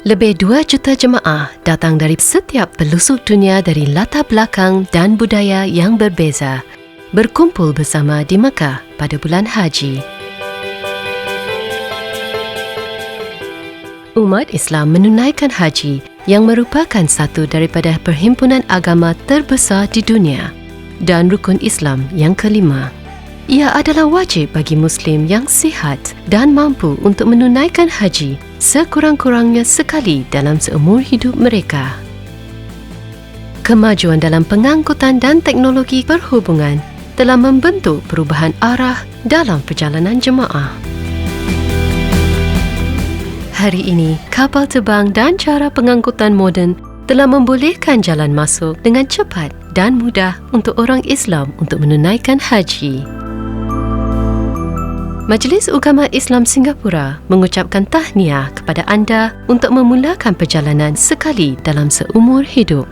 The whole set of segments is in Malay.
Lebih 2 juta jemaah datang dari setiap pelosok dunia dari latar belakang dan budaya yang berbeza, berkumpul bersama di Mekah pada bulan Haji. Umat Islam menunaikan haji yang merupakan satu daripada perhimpunan agama terbesar di dunia dan rukun Islam yang kelima. Ia adalah wajib bagi Muslim yang sihat dan mampu untuk menunaikan haji sekurang-kurangnya sekali dalam seumur hidup mereka. Kemajuan dalam pengangkutan dan teknologi perhubungan telah membentuk perubahan arah dalam perjalanan jemaah. Hari ini, kapal terbang dan cara pengangkutan moden telah membolehkan jalan masuk dengan cepat dan mudah untuk orang Islam untuk menunaikan haji. Majlis Ugama Islam Singapura mengucapkan tahniah kepada anda untuk memulakan perjalanan sekali dalam seumur hidup.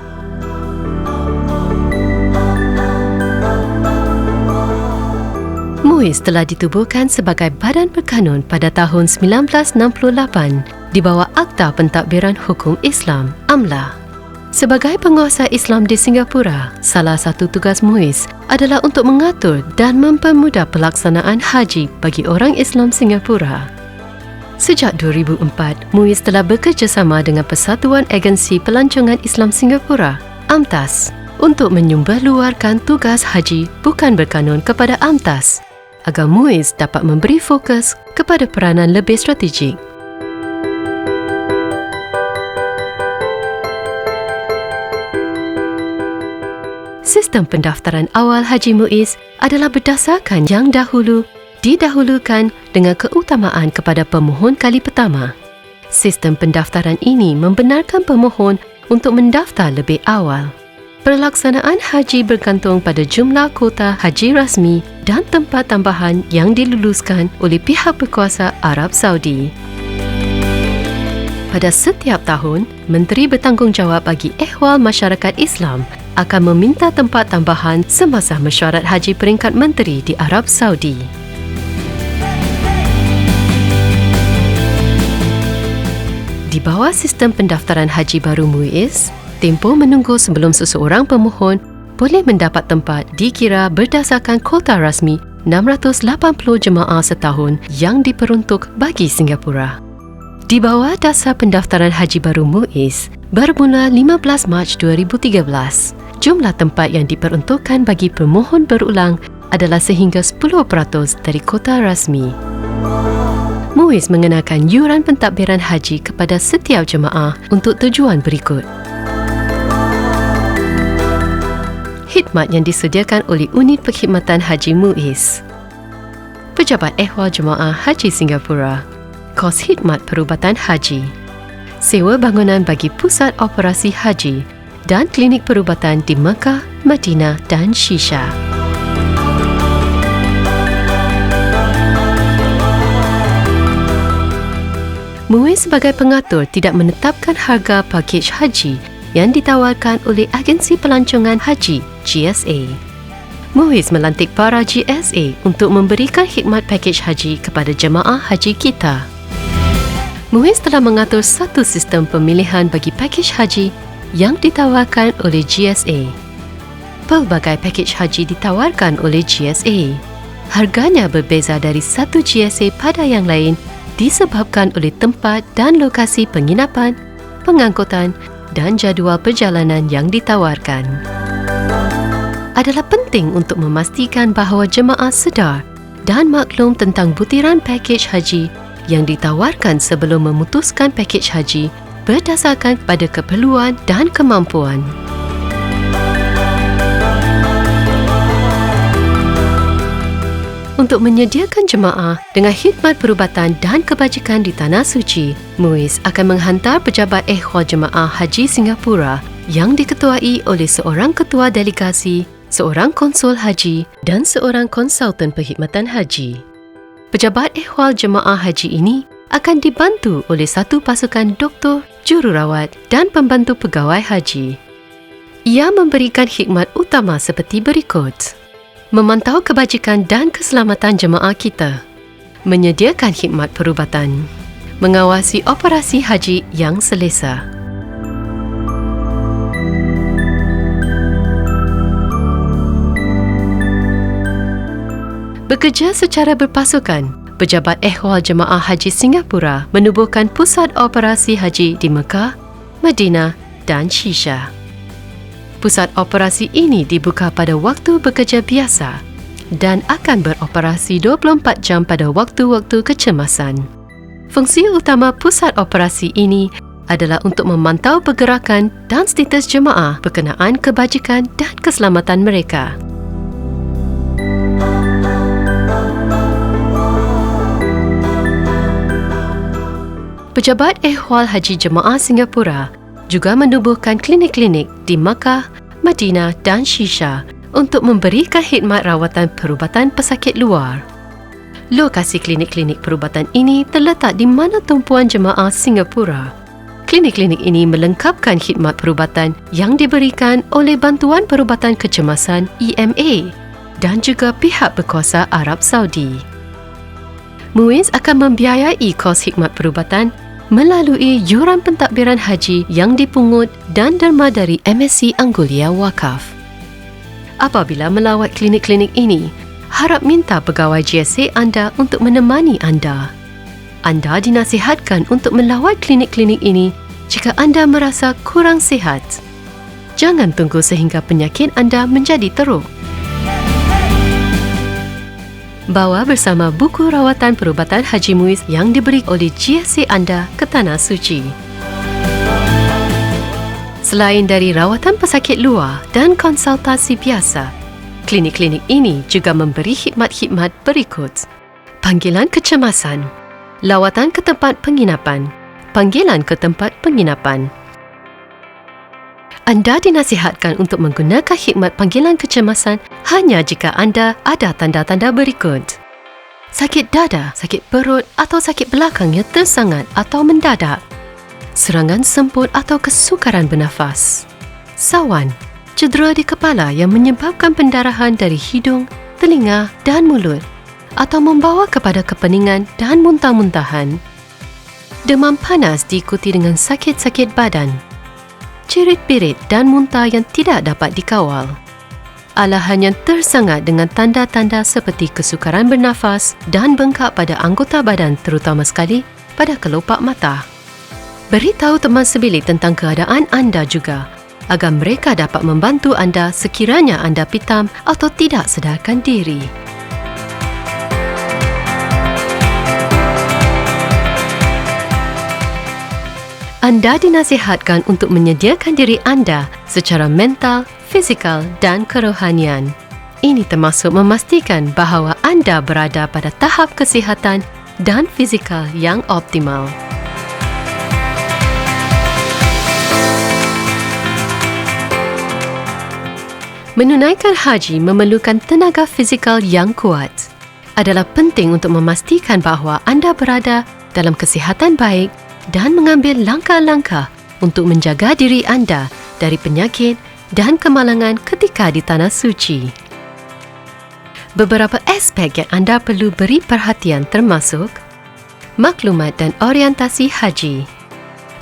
MUIS telah ditubuhkan sebagai badan berkanun pada tahun 1968 di bawah Akta Pentadbiran Hukum Islam (AMLA). Sebagai penguasa Islam di Singapura, salah satu tugas MUIS adalah untuk mengatur dan mempermudah pelaksanaan haji bagi orang Islam Singapura. Sejak 2004, MUIS telah bekerjasama dengan Persatuan Agensi Pelancongan Islam Singapura, AMTAS, untuk menyumberluarkan tugas haji bukan berkanun kepada AMTAS agar MUIS dapat memberi fokus kepada peranan lebih strategik. Sistem pendaftaran awal Haji MUIS adalah berdasarkan yang didahulukan dengan keutamaan kepada pemohon kali pertama. Sistem pendaftaran ini membenarkan pemohon untuk mendaftar lebih awal. Pelaksanaan haji bergantung pada jumlah kuota haji rasmi dan tempat tambahan yang diluluskan oleh pihak berkuasa Arab Saudi. Pada setiap tahun, Menteri Bertanggungjawab bagi Ehwal Masyarakat Islam akan meminta tempat tambahan semasa mesyuarat haji peringkat menteri di Arab Saudi. Di bawah sistem pendaftaran haji baru MUIS, tempoh menunggu sebelum seseorang pemohon boleh mendapat tempat dikira berdasarkan kuota rasmi 680 jemaah setahun yang diperuntuk bagi Singapura. Di bawah dasar pendaftaran haji baru MUIS, bermula 15 Mac 2013, jumlah tempat yang diperuntukkan bagi pemohon berulang adalah sehingga 10% dari kuota rasmi. MUIS mengenakan yuran pentadbiran haji kepada setiap jemaah untuk tujuan berikut. Khidmat yang disediakan oleh Unit Perkhidmatan Haji MUIS. Pejabat Ehwal Jemaah Haji Singapura. Kos khidmat perubatan haji. Sewa bangunan bagi pusat operasi haji dan klinik perubatan di Mekah, Madinah dan Shisha. MUIS sebagai pengatur tidak menetapkan harga pakej haji yang ditawarkan oleh Agensi Pelancongan Haji GSA. MUIS melantik para GSA untuk memberikan khidmat pakej haji kepada jemaah haji kita. MUIS telah mengatur satu sistem pemilihan bagi pakej haji yang ditawarkan oleh GSA. Pelbagai pakej haji ditawarkan oleh GSA. Harganya berbeza dari satu GSA pada yang lain disebabkan oleh tempat dan lokasi penginapan, pengangkutan dan jadual perjalanan yang ditawarkan. Adalah penting untuk memastikan bahawa jemaah sedar dan maklum tentang butiran pakej haji yang ditawarkan sebelum memutuskan pakej haji berdasarkan pada keperluan dan kemampuan. Untuk menyediakan jemaah dengan khidmat perubatan dan kebajikan di Tanah Suci, MUIS akan menghantar pejabat Ehwal Jemaah Haji Singapura yang diketuai oleh seorang ketua delegasi, seorang konsul haji dan seorang konsultan perkhidmatan haji. Pejabat Ehwal Jemaah Haji ini akan dibantu oleh satu pasukan doktor, jururawat dan pembantu pegawai haji. Ia memberikan khidmat utama seperti berikut: memantau kebajikan dan keselamatan jemaah kita, menyediakan khidmat perubatan, mengawasi operasi haji yang selesa. Bekerja secara berpasukan, Pejabat Ehwal Jemaah Haji Singapura menubuhkan pusat operasi haji di Mekah, Madinah dan Shisha. Pusat operasi ini dibuka pada waktu bekerja biasa dan akan beroperasi 24 jam pada waktu-waktu kecemasan. Fungsi utama pusat operasi ini adalah untuk memantau pergerakan dan status jemaah berkenaan kebajikan dan keselamatan mereka. Pejabat Ehwal Haji Jemaah Singapura juga menubuhkan klinik-klinik di Makkah, Madinah dan Shisha untuk memberikan khidmat rawatan perubatan pesakit luar. Lokasi klinik-klinik perubatan ini terletak di mana tumpuan jemaah Singapura. Klinik-klinik ini melengkapkan khidmat perubatan yang diberikan oleh Bantuan Perubatan Kecemasan EMA dan juga pihak berkuasa Arab Saudi. MUIS akan membiayai kos khidmat perubatan melalui yuran pentadbiran haji yang dipungut dan derma dari MSC Anggolia Wakaf. Apabila melawat klinik-klinik ini, harap minta pegawai GSA anda untuk menemani anda. Anda dinasihatkan untuk melawat klinik-klinik ini jika anda merasa kurang sihat. Jangan tunggu sehingga penyakit anda menjadi teruk. Bawa bersama buku rawatan perubatan Haji MUIS yang diberi oleh GSA anda ke Tanah Suci. Selain dari rawatan pesakit luar dan konsultasi biasa, klinik-klinik ini juga memberi khidmat-khidmat berikut: panggilan kecemasan, lawatan ke tempat penginapan, panggilan ke tempat penginapan. Anda dinasihatkan untuk menggunakan khidmat panggilan kecemasan hanya jika anda ada tanda-tanda berikut: sakit dada, sakit perut atau sakit belakang yang tersangat atau mendadak, serangan semput atau kesukaran bernafas, sawan, cedera di kepala yang menyebabkan pendarahan dari hidung, telinga dan mulut atau membawa kepada kepeningan dan muntah-muntahan, demam panas diikuti dengan sakit-sakit badan, cirit-pirit dan muntah yang tidak dapat dikawal, alahan yang tersangat dengan tanda-tanda seperti kesukaran bernafas dan bengkak pada anggota badan terutama sekali pada kelopak mata. Beritahu teman sebilik tentang keadaan anda juga agar mereka dapat membantu anda sekiranya anda pitam atau tidak sedarkan diri. Anda dinasihatkan untuk menyediakan diri anda secara mental, fizikal dan kerohanian. Ini termasuk memastikan bahawa anda berada pada tahap kesihatan dan fizikal yang optimal. Menunaikan haji memerlukan tenaga fizikal yang kuat. Adalah penting untuk memastikan bahawa anda berada dalam kesihatan baik dan mengambil langkah-langkah untuk menjaga diri anda dari penyakit dan kemalangan ketika di Tanah Suci. Beberapa aspek yang anda perlu beri perhatian termasuk maklumat dan orientasi haji,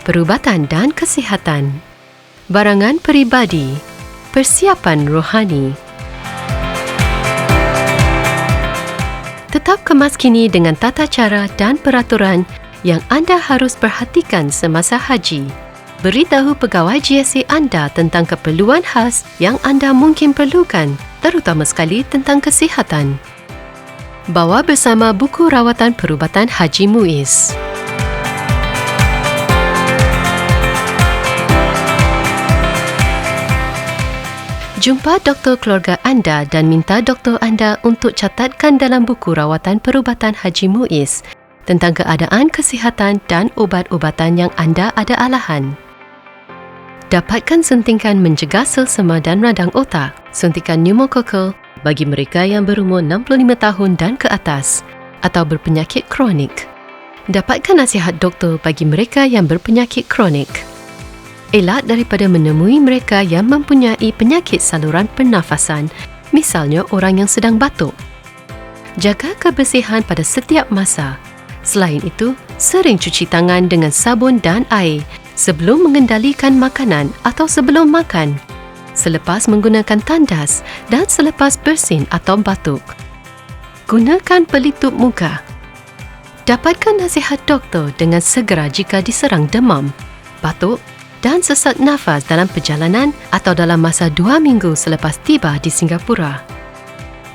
perubatan dan kesihatan, barangan peribadi, persiapan rohani. Tetap kemaskini dengan tata cara dan peraturan yang anda harus perhatikan semasa haji. Beritahu pegawai GSA anda tentang keperluan khas yang anda mungkin perlukan, terutama sekali tentang kesihatan. Bawa bersama buku rawatan perubatan Haji MUIS. Jumpa doktor keluarga anda dan minta doktor anda untuk catatkan dalam buku rawatan perubatan Haji MUIS tentang keadaan kesihatan dan ubat-ubatan yang anda ada alahan. Dapatkan suntikan mencegah selsema dan radang otak, suntikan pneumokokal bagi mereka yang berumur 65 tahun dan ke atas atau berpenyakit kronik. Dapatkan nasihat doktor bagi mereka yang berpenyakit kronik. Elak daripada menemui mereka yang mempunyai penyakit saluran pernafasan, misalnya orang yang sedang batuk. Jaga kebersihan pada setiap masa. Selain itu, sering cuci tangan dengan sabun dan air sebelum mengendalikan makanan atau sebelum makan, selepas menggunakan tandas dan selepas bersin atau batuk. Gunakan pelitup muka. Dapatkan nasihat doktor dengan segera jika diserang demam, batuk dan sesak nafas dalam perjalanan atau dalam masa 2 minggu selepas tiba di Singapura.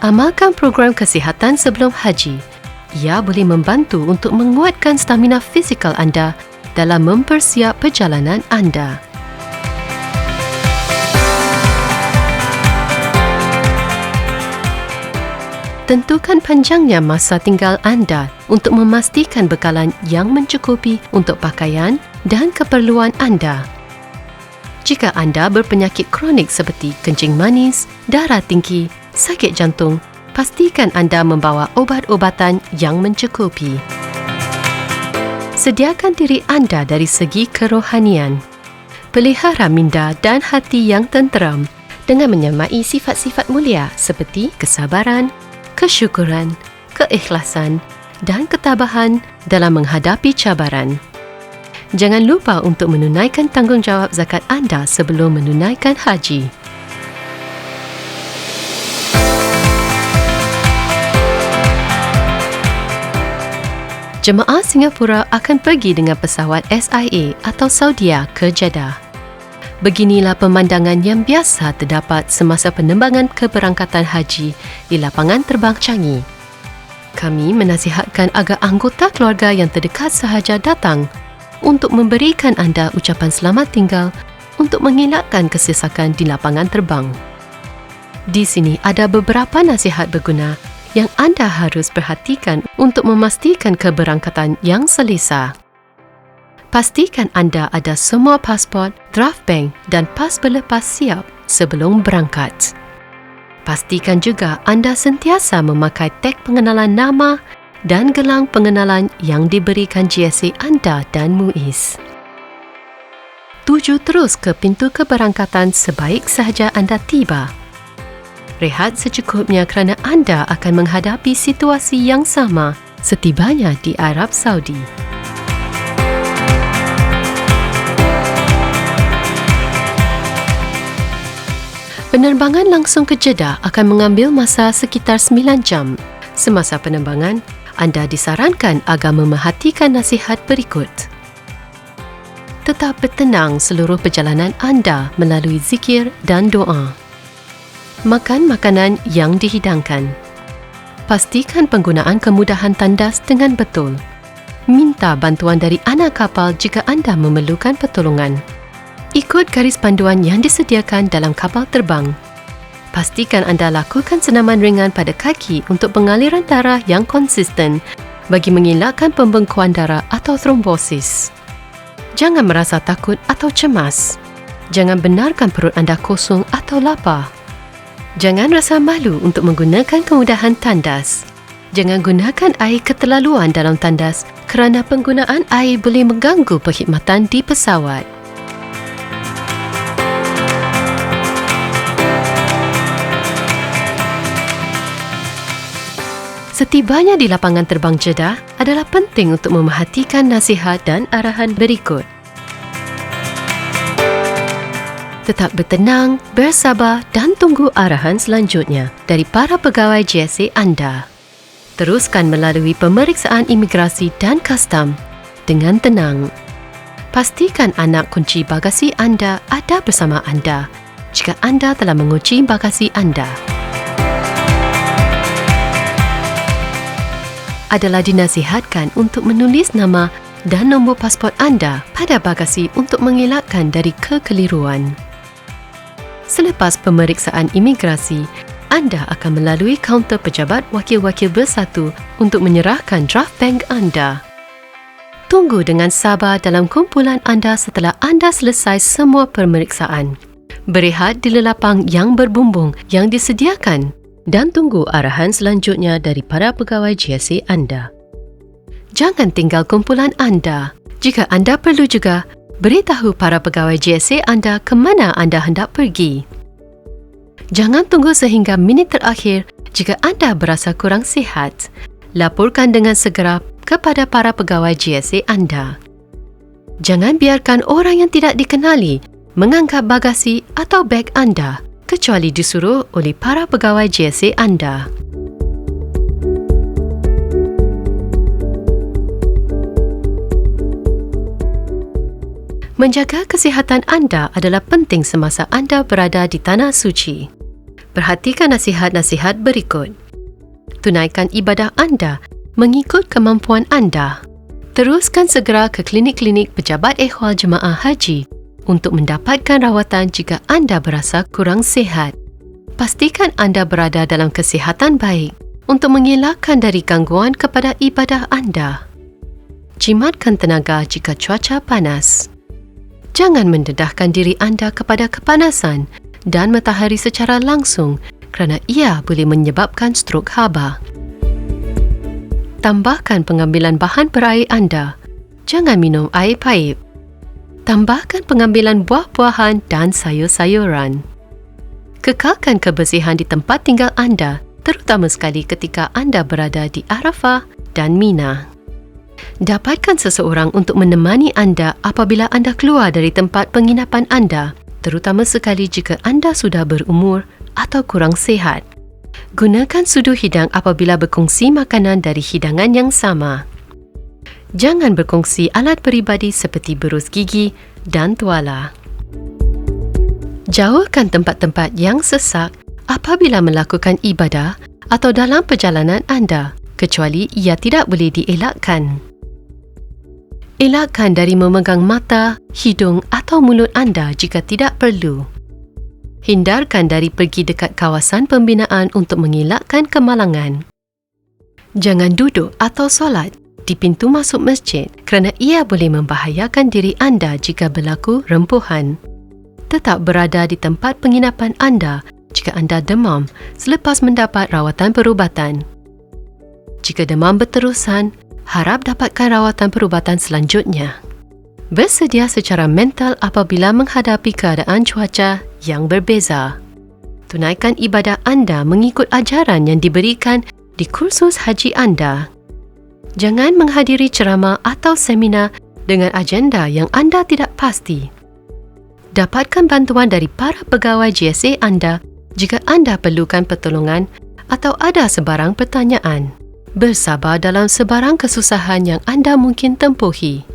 Amalkan program kesihatan sebelum haji. Ia boleh membantu untuk menguatkan stamina fizikal anda dalam mempersiap perjalanan anda. Tentukan panjangnya masa tinggal anda untuk memastikan bekalan yang mencukupi untuk pakaian dan keperluan anda. Jika anda berpenyakit kronik seperti kencing manis, darah tinggi, sakit jantung, pastikan anda membawa obat-obatan yang mencukupi. Sediakan diri anda dari segi kerohanian. Pelihara minda dan hati yang tenteram dengan menyamai sifat-sifat mulia seperti kesabaran, kesyukuran, keikhlasan dan ketabahan dalam menghadapi cabaran. Jangan lupa untuk menunaikan tanggungjawab zakat anda sebelum menunaikan haji. Jemaah Singapura akan pergi dengan pesawat SIA atau Saudia ke Jeddah. Beginilah pemandangan yang biasa terdapat semasa penerbangan keberangkatan haji di lapangan terbang Changi. Kami menasihatkan agar anggota keluarga yang terdekat sahaja datang untuk memberikan anda ucapan selamat tinggal untuk mengelakkan kesesakan di lapangan terbang. Di sini ada beberapa nasihat berguna yang anda harus perhatikan untuk memastikan keberangkatan yang selesa. Pastikan anda ada semua pasport, draft bank dan pas berlepas siap sebelum berangkat. Pastikan juga anda sentiasa memakai tag pengenalan nama dan gelang pengenalan yang diberikan GSA anda dan MUIS. Tuju terus ke pintu keberangkatan sebaik sahaja anda tiba. Rehat secukupnya kerana anda akan menghadapi situasi yang sama setibanya di Arab Saudi. Penerbangan langsung ke Jeddah akan mengambil masa sekitar 9 jam. Semasa penerbangan, anda disarankan agar memerhatikan nasihat berikut. Tetap bertenang seluruh perjalanan anda melalui zikir dan doa. Makan makanan yang dihidangkan. Pastikan penggunaan kemudahan tandas dengan betul. Minta bantuan dari anak kapal jika anda memerlukan pertolongan. Ikut garis panduan yang disediakan dalam kapal terbang. Pastikan anda lakukan senaman ringan pada kaki untuk pengaliran darah yang konsisten bagi mengelakkan pembengkuan darah atau trombosis. Jangan merasa takut atau cemas. Jangan benarkan perut anda kosong atau lapar. Jangan rasa malu untuk menggunakan kemudahan tandas. Jangan gunakan air keterlaluan dalam tandas kerana penggunaan air boleh mengganggu perkhidmatan di pesawat. Setibanya di lapangan terbang Jeddah adalah penting untuk memerhatikan nasihat dan arahan berikut. Tetap bertenang, bersabar dan tunggu arahan selanjutnya dari para pegawai GSA anda. Teruskan melalui pemeriksaan imigrasi dan kastam dengan tenang. Pastikan anak kunci bagasi anda ada bersama anda jika anda telah mengunci bagasi anda. Adalah dinasihatkan untuk menulis nama dan nombor pasport anda pada bagasi untuk mengelakkan dari kekeliruan. Selepas pemeriksaan imigrasi, anda akan melalui kaunter pejabat wakil-wakil bersatu untuk menyerahkan draft bank anda. Tunggu dengan sabar dalam kumpulan anda setelah anda selesai semua pemeriksaan. Berehat di lelapang yang berbumbung yang disediakan dan tunggu arahan selanjutnya dari para pegawai GSA anda. Jangan tinggal kumpulan anda. Jika anda perlu juga, beritahu para pegawai GSA anda ke mana anda hendak pergi. Jangan tunggu sehingga minit terakhir jika anda berasa kurang sihat laporkan dengan segera kepada para pegawai GSA anda. Jangan biarkan orang yang tidak dikenali mengangkat bagasi atau beg anda kecuali disuruh oleh para pegawai GSA anda. Menjaga kesihatan anda adalah penting semasa anda berada di Tanah Suci. Perhatikan nasihat-nasihat berikut. Tunaikan ibadah anda mengikut kemampuan anda. Teruskan segera ke klinik-klinik pejabat ehwal jemaah haji untuk mendapatkan rawatan jika anda berasa kurang sihat. Pastikan anda berada dalam kesihatan baik untuk mengelakkan dari gangguan kepada ibadah anda. Jimatkan tenaga jika cuaca panas. Jangan mendedahkan diri anda kepada kepanasan dan matahari secara langsung kerana ia boleh menyebabkan strok haba. Tambahkan pengambilan bahan berair anda. Jangan minum air paip. Tambahkan pengambilan buah-buahan dan sayur-sayuran. Kekalkan kebersihan di tempat tinggal anda, terutama sekali ketika anda berada di Arafah dan Mina. Dapatkan seseorang untuk menemani anda apabila anda keluar dari tempat penginapan anda, terutama sekali jika anda sudah berumur atau kurang sihat. Gunakan sudu hidang apabila berkongsi makanan dari hidangan yang sama. Jangan berkongsi alat peribadi seperti berus gigi dan tuala. Jauhkan tempat-tempat yang sesak apabila melakukan ibadah atau dalam perjalanan anda, kecuali ia tidak boleh dielakkan. Elakkan dari memegang mata, hidung atau mulut anda jika tidak perlu. Hindarkan dari pergi dekat kawasan pembinaan untuk mengelakkan kemalangan. Jangan duduk atau solat di pintu masuk masjid kerana ia boleh membahayakan diri anda jika berlaku rempuhan. Tetap berada di tempat penginapan anda jika anda demam selepas mendapat rawatan perubatan. Jika demam berterusan, harap dapatkan rawatan perubatan selanjutnya. Bersedia secara mental apabila menghadapi keadaan cuaca yang berbeza. Tunaikan ibadah anda mengikut ajaran yang diberikan di kursus haji anda. Jangan menghadiri ceramah atau seminar dengan agenda yang anda tidak pasti. Dapatkan bantuan dari para pegawai GSA anda jika anda perlukan pertolongan atau ada sebarang pertanyaan. Bersabar dalam sebarang kesusahan yang anda mungkin tempuhi.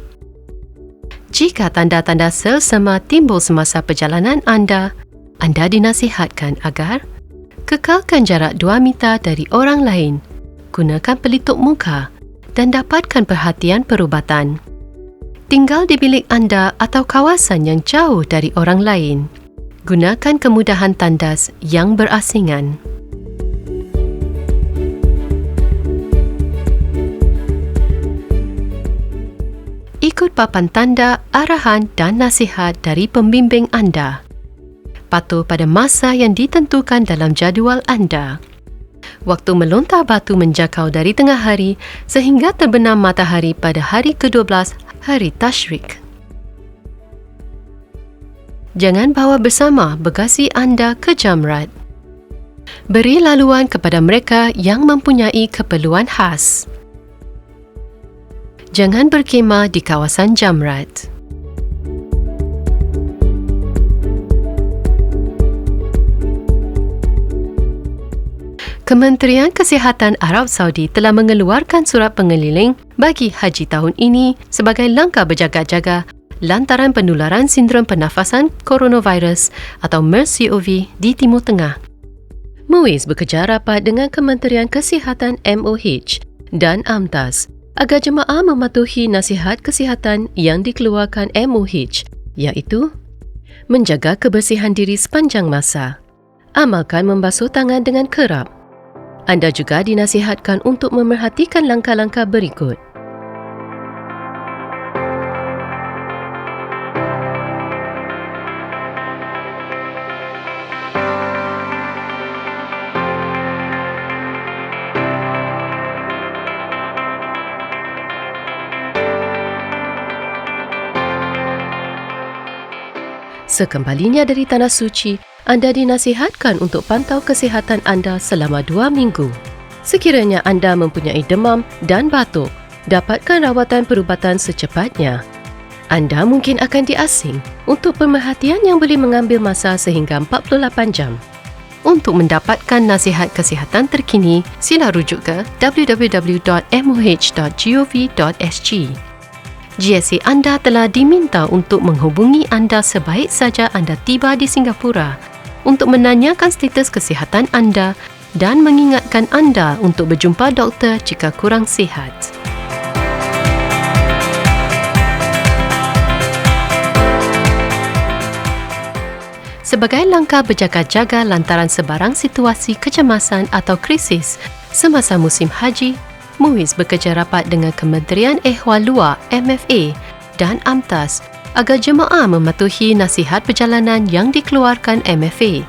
Jika tanda-tanda selsema timbul semasa perjalanan anda dinasihatkan agar kekalkan jarak 2 meter dari orang lain, gunakan pelitup muka dan dapatkan perhatian perubatan. Tinggal di bilik anda atau kawasan yang jauh dari orang lain. Gunakan kemudahan tandas yang berasingan. Ikut papan tanda, arahan dan nasihat dari pembimbing anda. Patuh pada masa yang ditentukan dalam jadual anda. Waktu melontar batu menjakau dari tengah hari sehingga terbenam matahari pada hari ke-12, hari Tashrik. Jangan bawa bersama bagasi anda ke Jamrat. Beri laluan kepada mereka yang mempunyai keperluan khas. Jangan berkhemah di kawasan Jamrat. Kementerian Kesihatan Arab Saudi telah mengeluarkan surat pengeliling bagi haji tahun ini sebagai langkah berjaga-jaga lantaran penularan sindrom pernafasan coronavirus atau MERS-CoV di Timur Tengah. MUIZ bekerja rapat dengan Kementerian Kesihatan MOH dan AMTAS agar jemaah mematuhi nasihat kesihatan yang dikeluarkan MOH, iaitu menjaga kebersihan diri sepanjang masa, amalkan membasuh tangan dengan kerap. Anda juga dinasihatkan untuk memerhatikan langkah-langkah berikut. Sekembalinya dari Tanah Suci, anda dinasihatkan untuk pantau kesihatan anda selama 2 minggu. Sekiranya anda mempunyai demam dan batuk, dapatkan rawatan perubatan secepatnya. Anda mungkin akan diasing untuk pemerhatian yang boleh mengambil masa sehingga 48 jam. Untuk mendapatkan nasihat kesihatan terkini, sila rujuk ke www.moh.gov.sg. GSA anda telah diminta untuk menghubungi anda sebaik saja anda tiba di Singapura untuk menanyakan status kesihatan anda dan mengingatkan anda untuk berjumpa doktor jika kurang sihat. Sebagai langkah berjaga-jaga lantaran sebarang situasi kecemasan atau krisis semasa musim haji, MUIS bekerja rapat dengan Kementerian Ehwal Luar MFA dan AMTAS agar jemaah mematuhi nasihat perjalanan yang dikeluarkan MFA.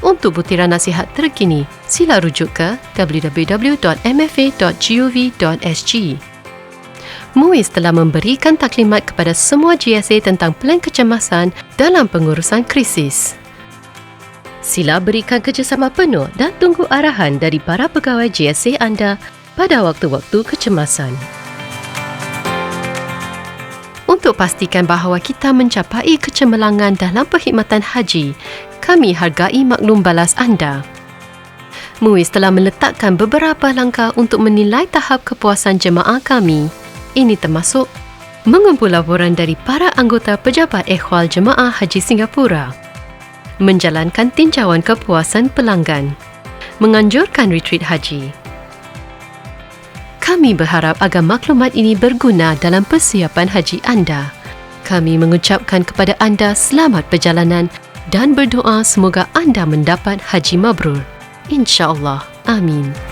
Untuk butiran nasihat terkini, sila rujuk ke www.mfa.gov.sg. MUIS telah memberikan taklimat kepada semua GSA tentang plan kecemasan dalam pengurusan krisis. Sila berikan kerjasama penuh dan tunggu arahan dari para pegawai GSA anda pada waktu-waktu kecemasan. Untuk pastikan bahawa kita mencapai kecemerlangan dalam perkhidmatan haji, kami hargai maklum balas anda. MUIS telah meletakkan beberapa langkah untuk menilai tahap kepuasan jemaah kami. Ini termasuk mengumpul laporan dari para anggota Pejabat Ehwal Jemaah Haji Singapura, menjalankan tinjauan kepuasan pelanggan, menganjurkan retreat haji. Kami berharap agar maklumat ini berguna dalam persiapan haji anda. Kami mengucapkan kepada anda selamat perjalanan dan berdoa semoga anda mendapat haji mabrur. InsyaAllah. Amin.